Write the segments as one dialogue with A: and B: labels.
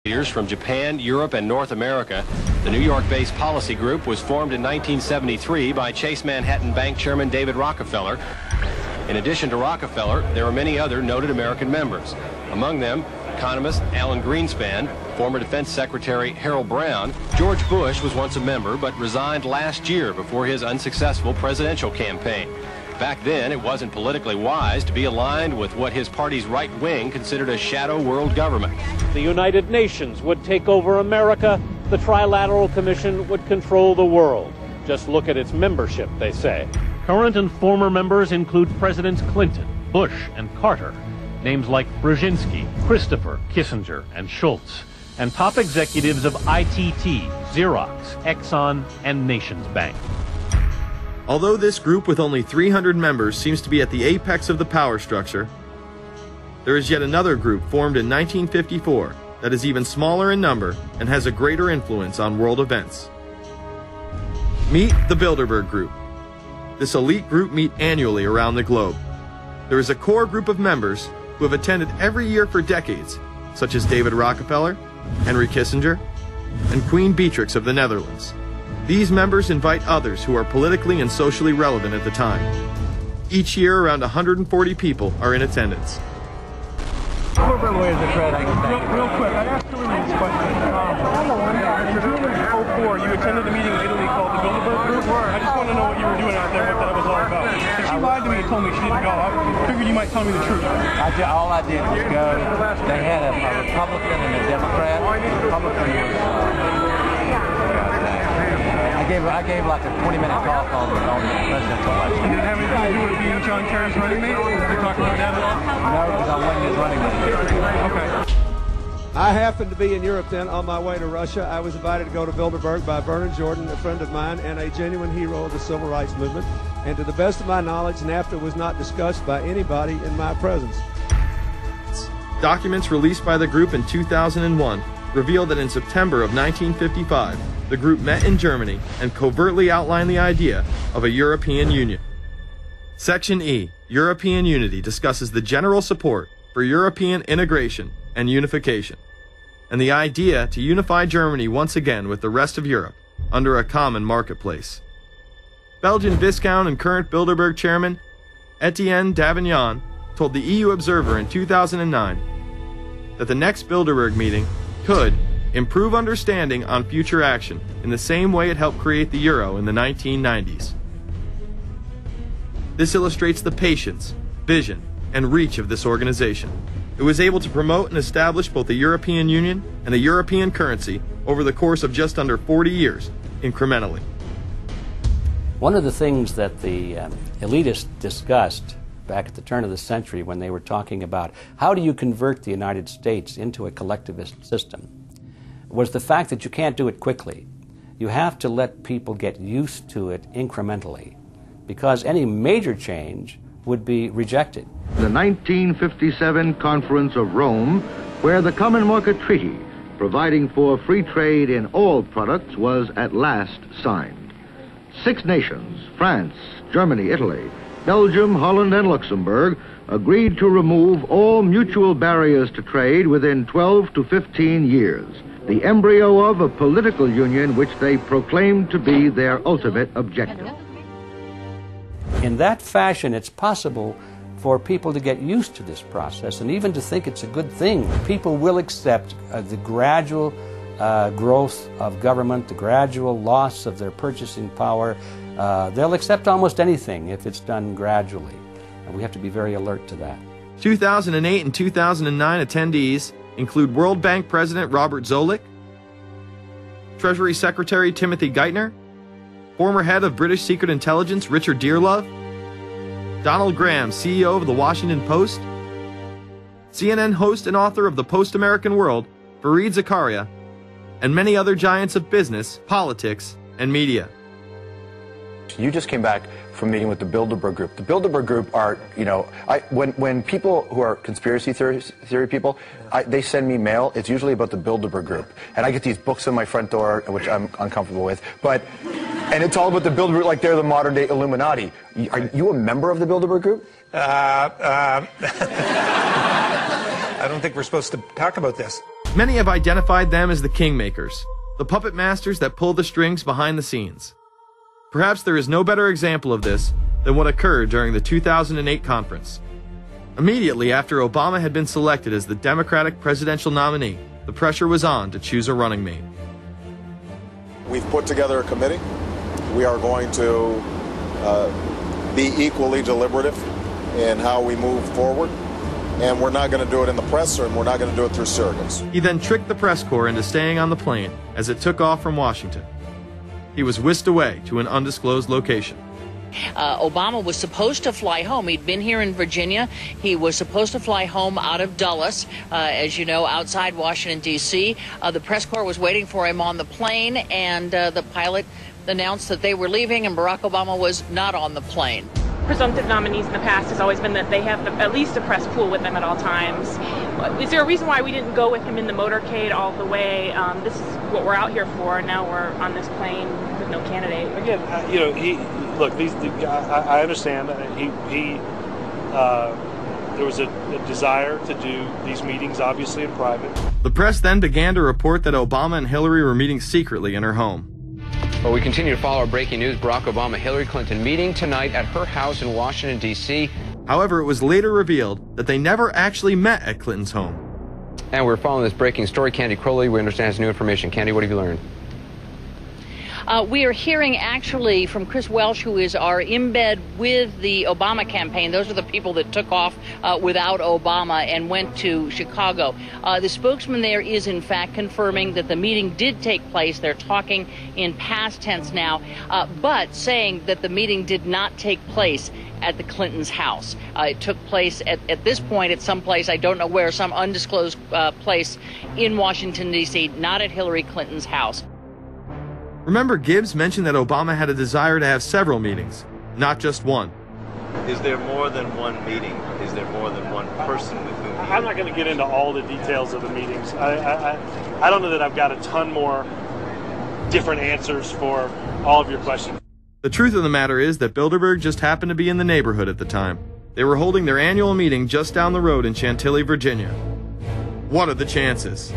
A: leaders from Japan, Europe, and North America. The New York-based policy group was formed in 1973 by Chase Manhattan Bank Chairman David Rockefeller. In addition to Rockefeller, there are many other noted American members. Among them, economist Alan Greenspan, former Defense Secretary Harold Brown. George Bush was once a member, but resigned last year before his unsuccessful presidential campaign. Back then, it wasn't politically wise to be aligned with what his party's right wing considered a shadow world government.
B: The United Nations would take over America. The Trilateral Commission would control the world. Just look at its membership, they say. Current and former members include Presidents Clinton, Bush, and Carter. Names like Brzezinski, Christopher, Kissinger, and Schultz. And top executives of ITT, Xerox, Exxon, and Nations Bank.
C: Although this group with only 300 members seems to be at the apex of the power structure, there is yet another group formed in 1954 that is even smaller in number and has a greater influence on world events. Meet the Bilderberg Group. This elite group meet annually around the globe. There is a core group of members who have attended every year for decades, such as David Rockefeller, Henry Kissinger, and Queen Beatrix of the Netherlands. These members invite others who are politically and socially relevant at the time. Each year, around 140 people are in attendance.
D: Real quick, I asked you this question. In 2004, you attended a meeting in Italy called the Bilderberg Group. I just want to know what you were doing out there, what that was all about. If she lied to me and told me she didn't go, I figured you might tell me the truth.
E: All I did was go. They had a Republican and a Democrat. Republican was... I gave like a 20-minute talk on the presidential election.
D: Did it have anything to do with being John Kerry's running mate? Did you talk about that at all?
E: No, because I wasn't his running mate.
D: Okay.
F: I happened to be in Europe then on my way to Russia. I was invited to go to Bilderberg by Vernon Jordan, a friend of mine and a genuine hero of the civil rights movement. And to the best of my knowledge, NAFTA was not discussed by anybody in my presence.
C: Documents released by the group in 2001 reveal that in September of 1955, the group met in Germany and covertly outlined the idea of a European Union. Section E, European Unity, discusses the general support for European integration and unification, and the idea to unify Germany once again with the rest of Europe under a common marketplace. Belgian Viscount and current Bilderberg chairman Etienne Davignon told the EU Observer in 2009 that the next Bilderberg meeting could improve understanding on future action in the same way it helped create the euro in the 1990s. This illustrates the patience, vision, and reach of this organization. It was able to promote and establish both the European Union and the European currency over the course of just under 40 years, incrementally.
G: One of the things that the elitists discussed back at the turn of the century when they were talking about how do you convert the United States into a collectivist system was the fact that you can't do it quickly. You have to let people get used to it incrementally, because any major change would be rejected.
H: The 1957 Conference of Rome, where the Common Market Treaty, providing for free trade in all products, was at last signed. 6 nations, France, Germany, Italy, Belgium, Holland, and Luxembourg, agreed to remove all mutual barriers to trade within 12 to 15 years, the embryo of a political union which they proclaimed to be their ultimate objective.
G: In that fashion, it's possible for people to get used to this process and even to think it's a good thing. People will accept the gradual growth of government, the gradual loss of their purchasing power. They'll accept almost anything if it's done gradually, and we have to be very alert to that.
C: 2008 and 2009 attendees include World Bank President Robert Zoellick, Treasury Secretary Timothy Geithner, former head of British Secret Intelligence Richard Dearlove, Donald Graham, CEO of the Washington Post, CNN host and author of The Post-American World, Fareed Zakaria, and many other giants of business, politics, and media.
I: You just came back from meeting with the Bilderberg Group. The Bilderberg Group are, you know, when people who are conspiracy theory people, they send me mail, it's usually about the Bilderberg Group. And I get these books on my front door, which I'm uncomfortable with. And it's all about the Bilderberg, like they're the modern day Illuminati. Are you a member of the Bilderberg Group?
J: I don't think we're supposed to talk about this.
C: Many have identified them as the kingmakers, the puppet masters that pull the strings behind the scenes. Perhaps there is no better example of this than what occurred during the 2008 conference. Immediately after Obama had been selected as the Democratic presidential nominee, the pressure was on to choose a running mate.
J: We've put together a committee. We are going to be equally deliberative in how we move forward. And we're not going to do it in the press, and we're not going to do it through surrogates.
C: He then tricked the press corps into staying on the plane as it took off from Washington. He was whisked away to an undisclosed location.
K: Obama was supposed to fly home. He'd been here in Virginia. He was supposed to fly home out of Dulles, as you know, outside Washington, D.C. The press corps was waiting for him on the plane, and the pilot announced that they were leaving, and Barack Obama was not on the plane.
L: Presumptive nominees in the past has always been that they have at least a press pool with them at all times. Is there a reason why we didn't go with him in the motorcade all the way? This is what we're out here for. Now we're on this plane with no candidate.
B: Again, I understand. There was a desire to do these meetings, obviously, in private.
C: The press then began to report that Obama and Hillary were meeting secretly in her home.
M: Well, we continue to follow our breaking news. Barack Obama, Hillary Clinton meeting tonight at her house in Washington, D.C.
C: However, it was later revealed that they never actually met at Clinton's home.
M: And we're following this breaking story. Candy Crowley, we understand, has new information. Candy, what have you learned?
K: We are hearing actually from Chris Welch, who is our embed with the Obama campaign. Those are the people that took off without Obama and went to Chicago. The spokesman there is in fact confirming that the meeting did take place. They're talking in past tense now, but saying that the meeting did not take place at the Clintons' house. It took place at this point at some place, I don't know where, some undisclosed place in Washington, D.C., not at Hillary Clinton's house.
C: Remember, Gibbs mentioned that Obama had a desire to have several meetings, not just one.
N: Is there more than one meeting? Is there more than one person with whom you...
B: I'm not going to get into all the details of the meetings. I don't know that I've got a ton more different answers for all of your questions.
C: The truth of the matter is that Bilderberg just happened to be in the neighborhood at the time. They were holding their annual meeting just down the road in Chantilly, Virginia. What are the chances?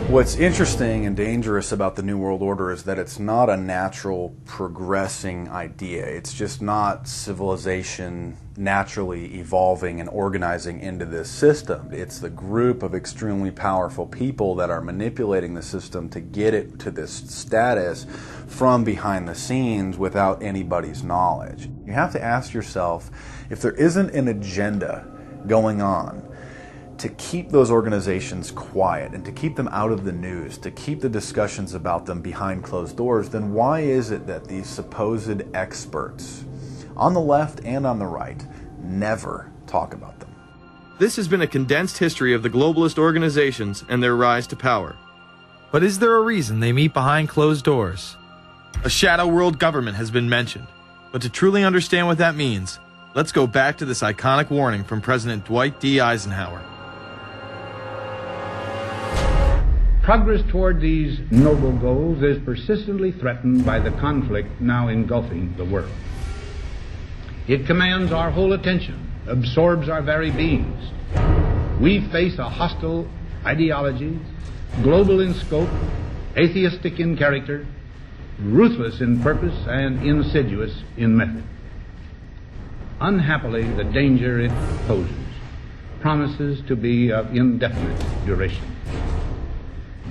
O: What's interesting and dangerous about the New World Order is that it's not a natural progressing idea. It's just not civilization naturally evolving and organizing into this system. It's the group of extremely powerful people that are manipulating the system to get it to this status from behind the scenes without anybody's knowledge. You have to ask yourself, if there isn't an agenda going on to keep those organizations quiet and to keep them out of the news, to keep the discussions about them behind closed doors, then why is it that these supposed experts on the left and on the right never talk about them?
C: This has been a condensed history of the globalist organizations and their rise to power. But is there a reason they meet behind closed doors? A shadow world government has been mentioned, but to truly understand what that means, let's go back to this iconic warning from President Dwight D. Eisenhower.
P: Progress toward these noble goals is persistently threatened by the conflict now engulfing the world. It commands our whole attention, absorbs our very beings. We face a hostile ideology, global in scope, atheistic in character, ruthless in purpose, and insidious in method. Unhappily, the danger it poses promises to be of indefinite duration.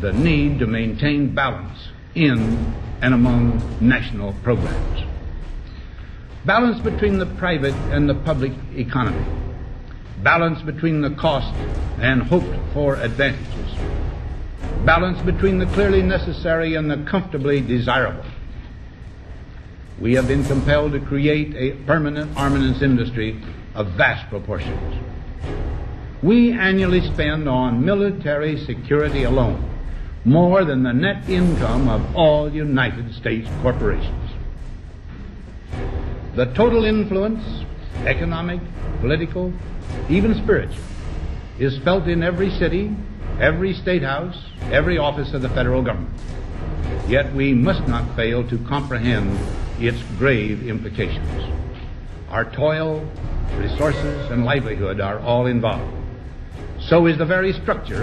P: The need to maintain balance in and among national programs. Balance between the private and the public economy. Balance between the cost and hoped for advantages. Balance between the clearly necessary and the comfortably desirable. We have been compelled to create a permanent armaments industry of vast proportions. We annually spend on military security alone more than the net income of all United States corporations. The total influence, economic, political, even spiritual, is felt in every city, every state house, every office of the federal government. Yet we must not fail to comprehend its grave implications. Our toil, resources, and livelihood are all involved. So is the very structure